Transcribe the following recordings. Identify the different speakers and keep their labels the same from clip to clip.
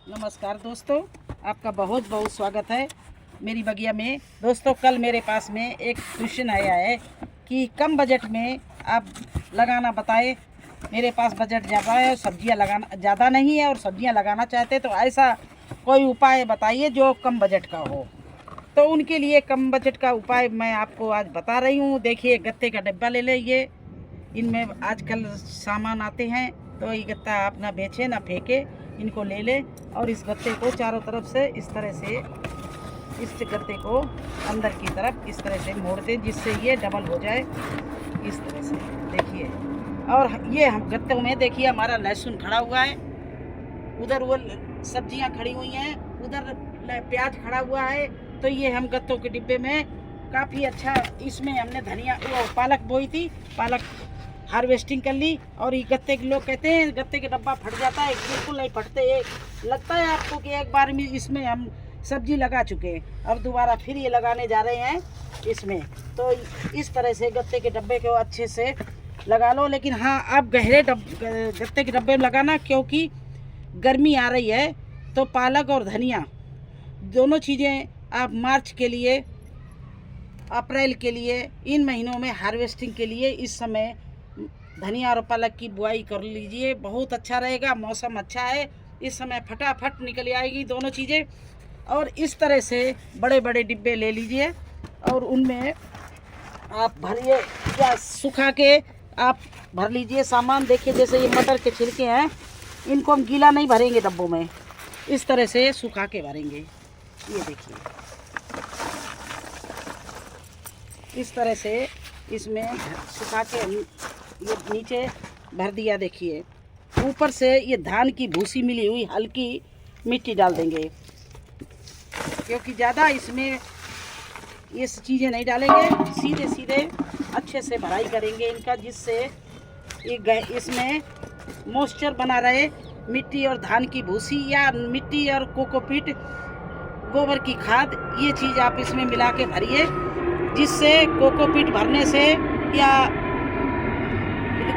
Speaker 1: नमस्कार दोस्तों, आपका बहुत बहुत स्वागत है मेरी बगिया में। दोस्तों, कल मेरे पास में एक क्वेश्चन आया है कि कम बजट में आप लगाना बताएं। मेरे पास बजट ज़्यादा है और सब्जियां लगाना ज़्यादा नहीं है और सब्जियां लगाना चाहते तो ऐसा कोई उपाय बताइए जो कम बजट का हो। तो उनके लिए कम बजट का उपाय मैं आपको आज बता रही हूँ। देखिए, गत्ते का डिब्बा ले लीजिए। इनमें आजकल सामान आते हैं, तो ये गत्ता आप ना बेचें ना फेंके, इनको ले लें और इस गत्ते को चारों तरफ से इस तरह से इस गत्ते को अंदर की तरफ इस तरह से मोड़ दें जिससे ये डबल हो जाए। इस तरह से देखिए, और ये हम गत्तों में देखिए हमारा लहसुन खड़ा हुआ है, उधर वो सब्जियां खड़ी हुई हैं, उधर प्याज खड़ा हुआ है। तो ये हम गत्तों के डिब्बे में काफ़ी अच्छा, इसमें हमने धनिया वो पालक बोई थी, पालक हार्वेस्टिंग कर ली। और ये गत्ते के लोग कहते हैं गत्ते के डब्बा फट जाता है, बिल्कुल नहीं फटते। लगता है आपको कि एक बार में इसमें हम सब्जी लगा चुके हैं, अब दोबारा फिर ये लगाने जा रहे हैं इसमें। तो इस तरह से गत्ते के डब्बे को अच्छे से लगा लो। लेकिन हाँ, आप गहरे गत्ते के डब्बे में लगाना, क्योंकि गर्मी आ रही है। तो पालक और धनिया दोनों चीज़ें आप मार्च के लिए, अप्रैल के लिए, इन महीनों में हार्वेस्टिंग के लिए इस समय धनिया और पालक की बुआई कर लीजिए, बहुत अच्छा रहेगा। मौसम अच्छा है, इस समय फटाफट निकल आएगी दोनों चीज़ें। और इस तरह से बड़े बड़े डिब्बे ले लीजिए और उनमें आप भरिए या सुखा के आप भर लीजिए सामान। देखिए, जैसे ये मटर के छिलके हैं, इनको हम गीला नहीं भरेंगे डब्बों में, इस तरह से सुखा के भरेंगे। ये देखिए, इस तरह से इसमें सुखा के ये नीचे भर दिया। देखिए, ऊपर से ये धान की भूसी मिली हुई हल्की मिट्टी डाल देंगे, क्योंकि ज़्यादा इसमें ये चीज़ें नहीं डालेंगे। सीधे सीधे अच्छे से भराई करेंगे इनका, जिससे ये इसमें मॉइस्चर बना रहे। मिट्टी और धान की भूसी या मिट्टी और कोकोपीट, गोबर की खाद, ये चीज़ आप इसमें मिला के भरिए, जिससे कोकोपीट भरने से या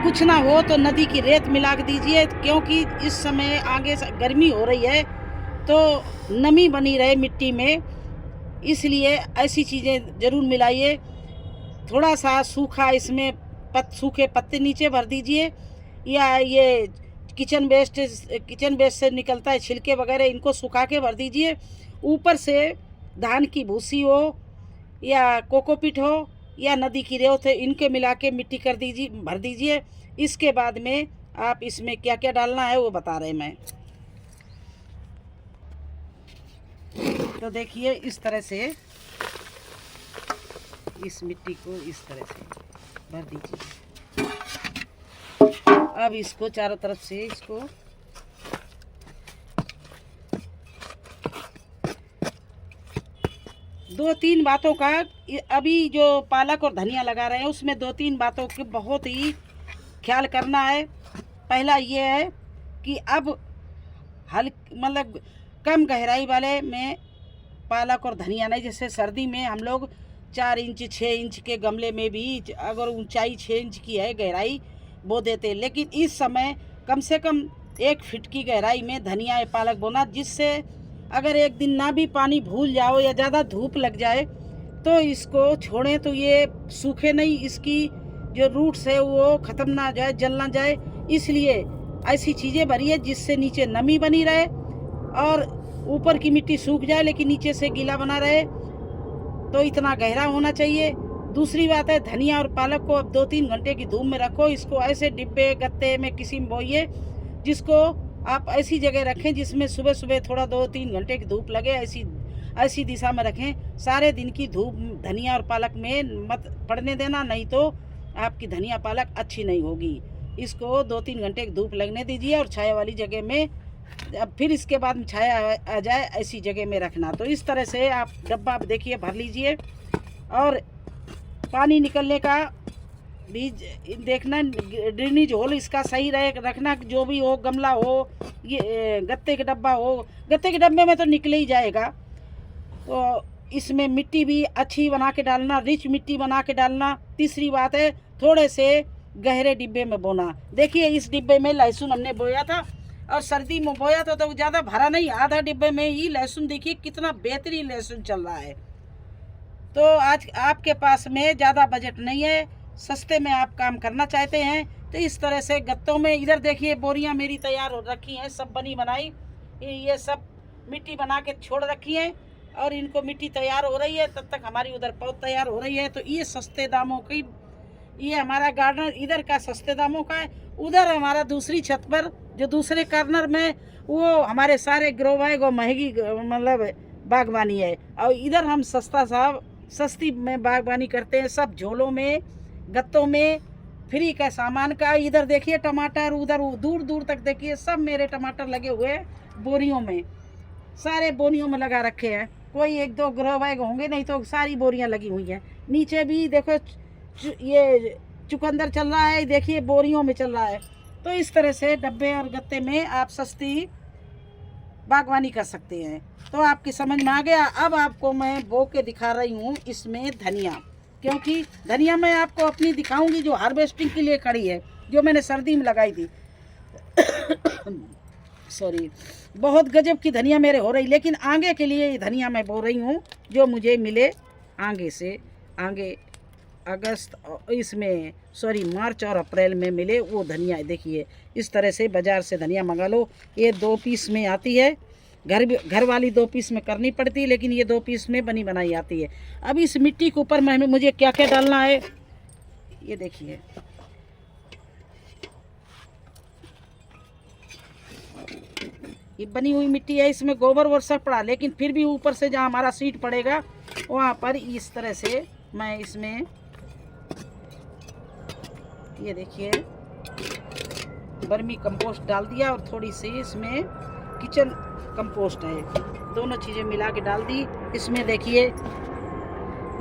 Speaker 1: कुछ ना हो तो नदी की रेत मिला के दीजिए, क्योंकि इस समय आगे गर्मी हो रही है तो नमी बनी रहे मिट्टी में, इसलिए ऐसी चीज़ें ज़रूर मिलाइए। थोड़ा सा सूखा इसमें सूखे पत्ते नीचे भर दीजिए, या ये किचन वेस्ट से निकलता है छिलके वगैरह, इनको सुखा के भर दीजिए। ऊपर से धान की भूसी हो या कोकोपीट हो या नदी की रेत है, इनके मिला के मिट्टी कर दीजिए, भर दीजिए। इसके बाद में आप इसमें क्या क्या डालना है वो बता रहे मैं। तो देखिए, इस तरह से इस मिट्टी को इस तरह से भर दीजिए। अब इसको चारों तरफ से इसको दो तीन बातों का, अभी जो पालक और धनिया लगा रहे हैं उसमें दो तीन बातों के बहुत ही ख्याल करना है। पहला ये है कि अब मतलब कम गहराई वाले में पालक और धनिया नहीं, जैसे सर्दी में हम लोग 4 इंच 6 इंच के गमले में भी, अगर ऊंचाई 6 इंच की है गहराई, बो देते। लेकिन इस समय कम से कम 1 फीट की गहराई में धनिया या पालक बोना, जिससे अगर एक दिन ना भी पानी भूल जाओ या ज़्यादा धूप लग जाए तो इसको छोड़ें तो ये सूखे नहीं, इसकी जो रूट्स है वो ख़त्म ना जाए, जल ना जाए। इसलिए ऐसी चीज़ें भरिए जिससे नीचे नमी बनी रहे और ऊपर की मिट्टी सूख जाए लेकिन नीचे से गीला बना रहे। तो इतना गहरा होना चाहिए। दूसरी बात है, धनिया और पालक को अब 2-3 घंटे की धूप में रखो। इसको ऐसे डिब्बे गत्ते में किसी में बोइए, जिसको आप ऐसी जगह रखें जिसमें सुबह सुबह थोड़ा 2-3 घंटे की धूप लगे, ऐसी दिशा में रखें। सारे दिन की धूप धनिया और पालक में मत पड़ने देना, नहीं तो आपकी धनिया पालक अच्छी नहीं होगी। इसको 2-3 घंटे की धूप लगने दीजिए और छाया वाली जगह में, अब फिर इसके बाद में छाया आ जाए ऐसी जगह में रखना। तो इस तरह से आप डब्बा देखिए भर लीजिए। और पानी निकलने का भी देखना, ड्रेनेज होल इसका सही रहे रखना। जो भी हो, गमला हो, ये गत्ते के डब्बा हो, गत्ते के डब्बे में तो निकले ही जाएगा। तो इसमें मिट्टी भी अच्छी बना के डालना, रिच मिट्टी बना के डालना। तीसरी बात है, थोड़े से गहरे डिब्बे में बोना। देखिए, इस डिब्बे में लहसुन हमने बोया था, और सर्दी में बोया तो ज़्यादा भरा नहीं, आधा डिब्बे में ही लहसुन देखिए कितना बेहतरीन लहसुन चल रहा है। तो आज आपके पास में ज़्यादा बजट नहीं है, सस्ते में आप काम करना चाहते हैं तो इस तरह से गत्तों में, इधर देखिए बोरियां मेरी तैयार हो रखी हैं, सब बनी बनाई, ये सब मिट्टी बना के छोड़ रखी है और इनको मिट्टी तैयार हो रही है, तब तक हमारी उधर पौध तैयार हो रही है। तो ये सस्ते दामों की, ये हमारा गार्डन इधर का सस्ते दामों का है। उधर हमारा दूसरी छत पर जो दूसरे कार्नर में वो हमारे सारे ग्रो बैग और महंगी मतलब बागवानी है, और इधर हम सस्ती में बागवानी करते हैं, सब झोलों में गत्तों में फ्री का सामान का। इधर देखिए टमाटर, उधर दूर दूर तक देखिए सब मेरे टमाटर लगे हुए हैं बोरियों में, सारे बोरियों में लगा रखे हैं। कोई एक दो ग्रो बैग होंगे, नहीं तो सारी बोरियां लगी हुई हैं। नीचे भी देखो ये चुकंदर चल रहा है, देखिए बोरियों में चल रहा है। तो इस तरह से डब्बे और गत्ते में आप सस्ती बागवानी कर सकते हैं। तो आपकी समझ में आ गया। अब आपको मैं बो के दिखा रही हूँ इसमें धनिया, क्योंकि धनिया मैं आपको अपनी दिखाऊंगी जो हार्वेस्टिंग के लिए खड़ी है, जो मैंने सर्दी में लगाई थी। सॉरी, बहुत गजब की धनिया मेरे हो रही, लेकिन आगे के लिए ये धनिया मैं बो रही हूँ जो मुझे मिले आगे से, आगे अगस्त इसमें सॉरी मार्च और अप्रैल में मिले वो धनिया। देखिए इस तरह से बाज़ार से धनिया मंगा लो, ये 2 पीस में आती है, घर वाली 2 पीस में करनी पड़ती है, लेकिन ये 2 पीस में बनी बनाई आती है। अब इस मिट्टी के ऊपर मुझे क्या क्या डालना है ये देखिए। ये बनी हुई मिट्टी है, इसमें गोबर वोबर सब पड़ा, लेकिन फिर भी ऊपर से जहाँ हमारा सीड पड़ेगा वहाँ पर इस तरह से मैं इसमें ये देखिए वर्मी कंपोस्ट डाल दिया और थोड़ी सी इसमें किचन कंपोस्ट है, दोनों चीज़ें मिला के डाल दी। इसमें देखिए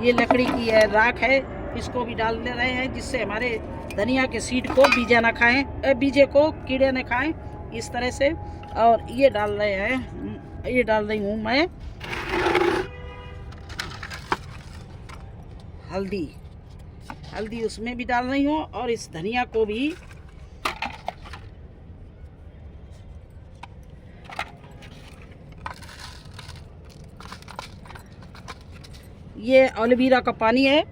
Speaker 1: ये लकड़ी की है राख है, इसको भी डाल दे रहे हैं जिससे हमारे धनिया के सीड को बीजा ना खाएं, बीजे को कीड़े न खाएं, इस तरह से। और ये डाल रहे हैं, ये डाल रही हूँ मैं हल्दी उसमें भी डाल रही हूँ, और इस धनिया को भी ये एलोवेरा का पानी है,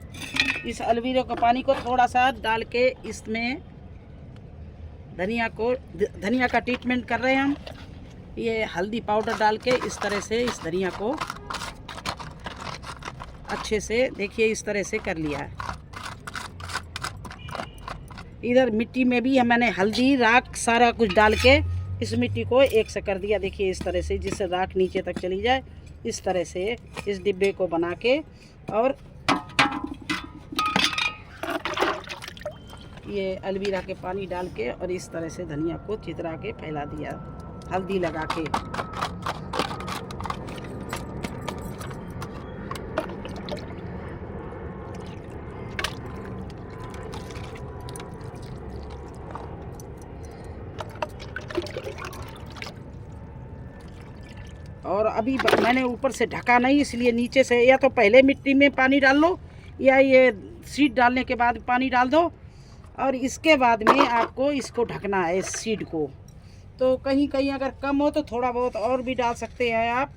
Speaker 1: इस एलोवेरा का पानी को थोड़ा सा डाल के इसमें धनिया का ट्रीटमेंट कर रहे हैं हम। ये हल्दी पाउडर डाल के इस तरह से इस धनिया को अच्छे से देखिए इस तरह से कर लिया है। इधर मिट्टी में भी मैंने हल्दी राख सारा कुछ डाल के इस मिट्टी को एक से कर दिया, देखिए इस तरह से, जिससे राख नीचे तक चली जाए। इस तरह से इस डिब्बे को बना के और ये एलोवेरा के पानी डाल के और इस तरह से धनिया को चितरा के फैला दिया हल्दी लगा के। और अभी मैंने ऊपर से ढका नहीं, इसलिए नीचे से या तो पहले मिट्टी में पानी डाल लो या ये सीड डालने के बाद पानी डाल दो, और इसके बाद में आपको इसको ढकना है इस सीड को। तो कहीं कहीं अगर कम हो तो थोड़ा बहुत और भी डाल सकते हैं आप,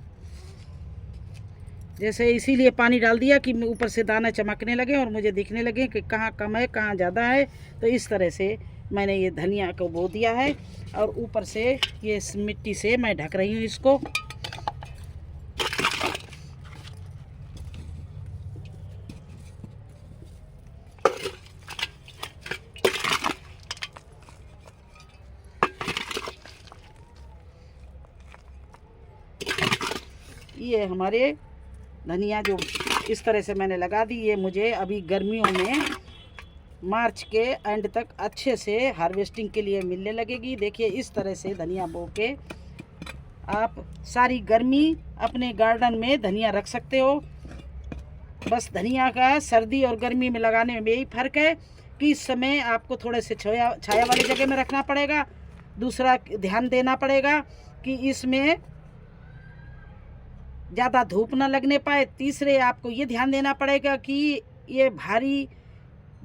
Speaker 1: जैसे इसीलिए पानी डाल दिया कि ऊपर से दाना चमकने लगे और मुझे दिखने लगे कि कहाँ कम है कहाँ ज़्यादा है। तो इस तरह से मैंने ये धनिया को बो दिया है और ऊपर से ये मिट्टी से मैं ढक रही हूँ इसको। ये हमारे धनिया जो इस तरह से मैंने लगा दी, ये मुझे अभी गर्मियों में मार्च के एंड तक अच्छे से हार्वेस्टिंग के लिए मिलने लगेगी। देखिए इस तरह से धनिया बो के आप सारी गर्मी अपने गार्डन में धनिया रख सकते हो। बस धनिया का सर्दी और गर्मी में लगाने में यही फ़र्क है कि इस समय आपको थोड़े से छाया वाली जगह में रखना पड़ेगा। दूसरा ध्यान देना पड़ेगा कि इसमें ज़्यादा धूप ना लगने पाए। तीसरे आपको ये ध्यान देना पड़ेगा कि ये भारी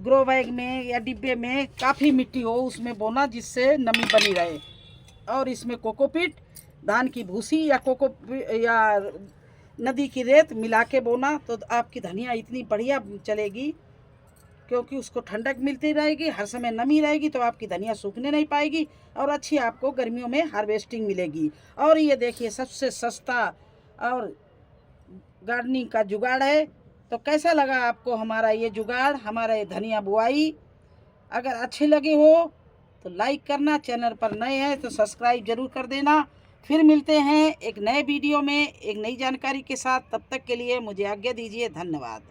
Speaker 1: ग्रो बैग में या डिब्बे में काफ़ी मिट्टी हो उसमें बोना, जिससे नमी बनी रहे। और इसमें कोकोपीट, धान की भूसी या या नदी की रेत मिला के बोना तो आपकी धनिया इतनी बढ़िया चलेगी, क्योंकि उसको ठंडक मिलती रहेगी, हर समय नमी रहेगी, तो आपकी धनिया सूखने नहीं पाएगी और अच्छी आपको गर्मियों में हार्वेस्टिंग मिलेगी। और ये देखिए सबसे सस्ता और गार्डनिंग का जुगाड़ है। तो कैसा लगा आपको हमारा ये जुगाड़, हमारा ये धनिया बुआई? अगर अच्छे लगे हो तो लाइक करना, चैनल पर नए हैं तो सब्सक्राइब जरूर कर देना। फिर मिलते हैं एक नए वीडियो में एक नई जानकारी के साथ। तब तक के लिए मुझे आज्ञा दीजिए। धन्यवाद।